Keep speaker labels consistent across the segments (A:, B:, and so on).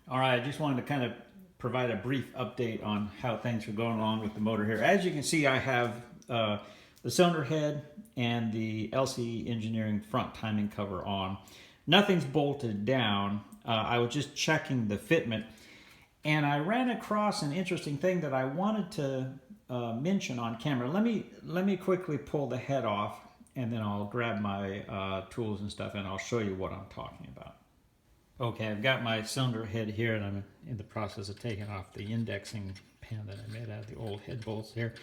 A: All right, I just wanted to kind of provide a brief update on how things are going along with the motor here. As you can see, I have the cylinder head and the LC Engineering front timing cover on. Nothing's bolted down. I was just checking the fitment, and I ran across an interesting thing that I wanted to mention on camera. Let me quickly pull the head off, and then I'll grab my tools and stuff, and I'll show you what I'm talking about. Okay, I've got my cylinder head here, and I'm in the process of taking off the indexing pin that I made out of the old head bolts here.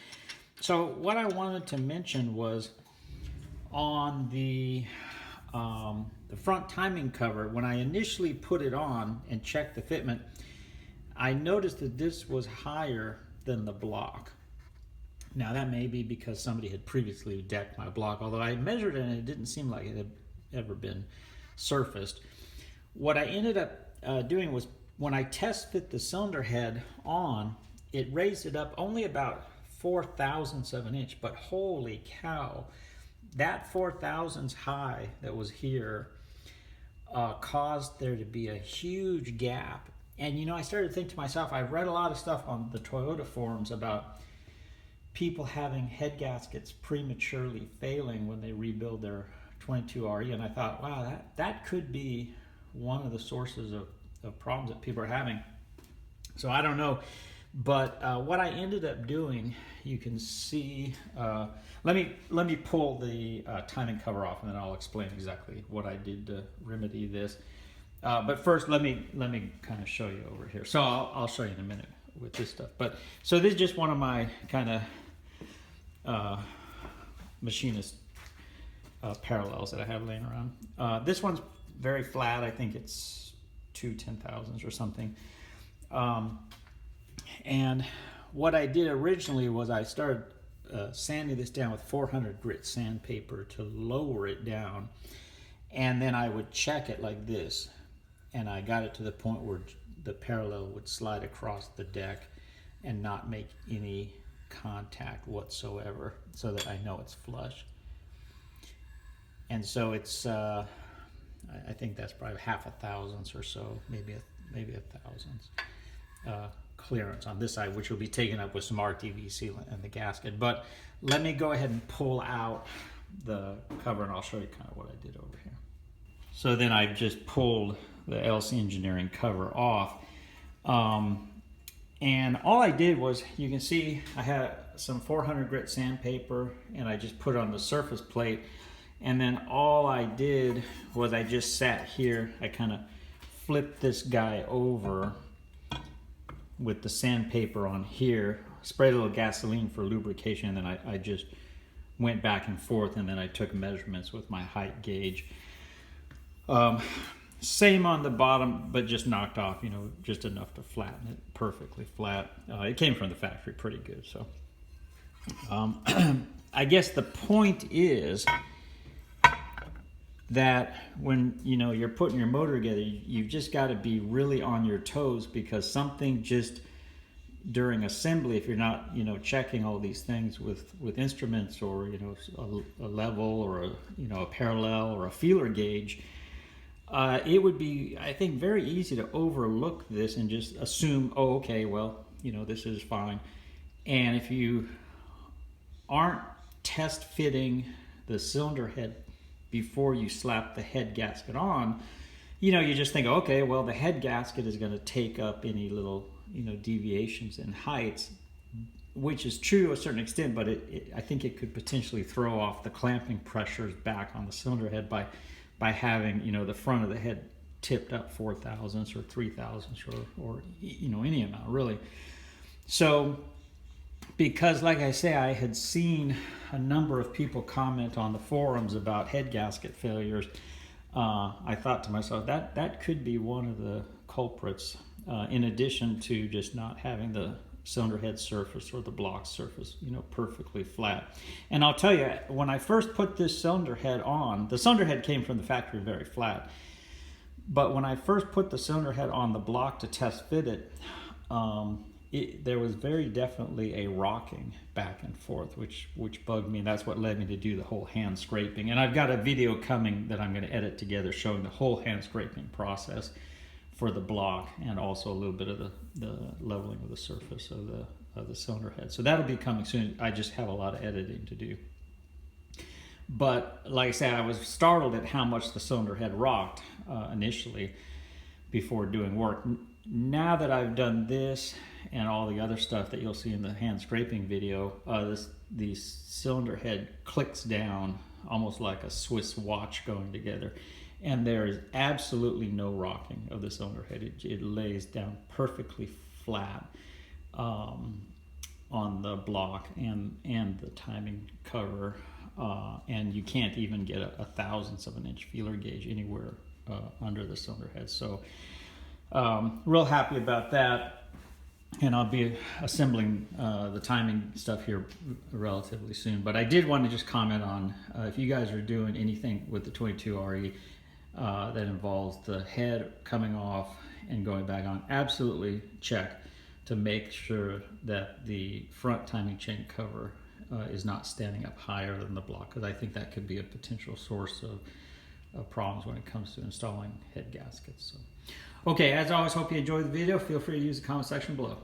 A: So what I wanted to mention was on the front timing cover, when I initially put it on and checked the fitment, I noticed that this was higher than the block. Now that may be because somebody had previously decked my block, although I measured it and it didn't seem like it had ever been surfaced. What I ended up doing was when I test fit the cylinder head on, it raised it up only about 4/1000ths of an inch, but holy cow, that 4/1000ths high that was here caused there to be a huge gap. And you know, I started to think to myself, I've read a lot of stuff on the Toyota forums about people having head gaskets prematurely failing when they rebuild their 22RE, and I thought, wow, that could be one of the sources of problems that people are having. So I don't know, but what I ended up doing, you can see, let me pull the timing cover off, and then I'll explain exactly what I did to remedy this. But first, let me kind of show you over here. So I'll show you in a minute with this stuff. But so this is just one of my kind of machinist parallels that I have laying around. This one's very flat. I think it's 2/10,000ths or something. And what I did originally was I started sanding this down with 400 grit sandpaper to lower it down, and then I would check it like this, and I got it to the point where the parallel would slide across the deck and not make any contact whatsoever, so that I know it's flush. And so it's I think that's probably 0.5 or so, maybe a thousandth clearance on this side, which will be taken up with some RTV sealant and the gasket. But let me go ahead and pull out the cover, and I'll show you kind of what I did over here. So then I've just pulled the LC Engineering cover off, and all I did was, you can see I had some 400 grit sandpaper, and I just put it on the surface plate. And then all I did was I just sat here, I kind of flipped this guy over with the sandpaper on here, sprayed a little gasoline for lubrication, and then I just went back and forth, and then I took measurements with my height gauge. Same on the bottom, but just knocked off, you know, just enough to flatten it perfectly flat. It came from the factory pretty good, so. I guess the point is that when you're putting your motor together, you've just got to be really on your toes, because something just during assembly, if you're not checking all these things with instruments, or a level, or a parallel, or a feeler gauge, it would be, I think, very easy to overlook this and just assume, oh, okay, well, this is fine. And if you aren't test fitting the cylinder head before you slap the head gasket on, you just think, okay, well, the head gasket is going to take up any little, deviations in heights, which is true to a certain extent, but I think it could potentially throw off the clamping pressures back on the cylinder head by having, the front of the head tipped up 4/1000ths or 3/1000ths or any amount, really. So, because, like I say, I had seen a number of people comment on the forums about head gasket failures, I thought to myself, that could be one of the culprits, in addition to just not having the cylinder head surface or the block surface, perfectly flat. And I'll tell you, when I first put this cylinder head on, the cylinder head came from the factory very flat, but when I first put the cylinder head on the block to test fit it, there was very definitely a rocking back and forth, which bugged me, and that's what led me to do the whole hand scraping. And I've got a video coming that I'm going to edit together showing the whole hand scraping process for the block, and also a little bit of the leveling of the surface of the cylinder head. So that'll be coming soon. I just have a lot of editing to do. But like I said, I was startled at how much the cylinder head rocked initially before doing work. Now that I've done this and all the other stuff that you'll see in the hand scraping video, the cylinder head clicks down almost like a Swiss watch going together. And there is absolutely no rocking of the cylinder head. It lays down perfectly flat on the block and the timing cover. And you can't even get a thousandth of an inch feeler gauge anywhere under the cylinder head. So real happy about that. And I'll be assembling the timing stuff here relatively soon. But I did want to just comment on if you guys are doing anything with the 22RE that involves the head coming off and going back on, absolutely check to make sure that the front timing chain cover is not standing up higher than the block, because I think that could be a potential source of problems when it comes to installing head gaskets. So, okay, as always, hope you enjoyed the video. Feel free to use the comment section below.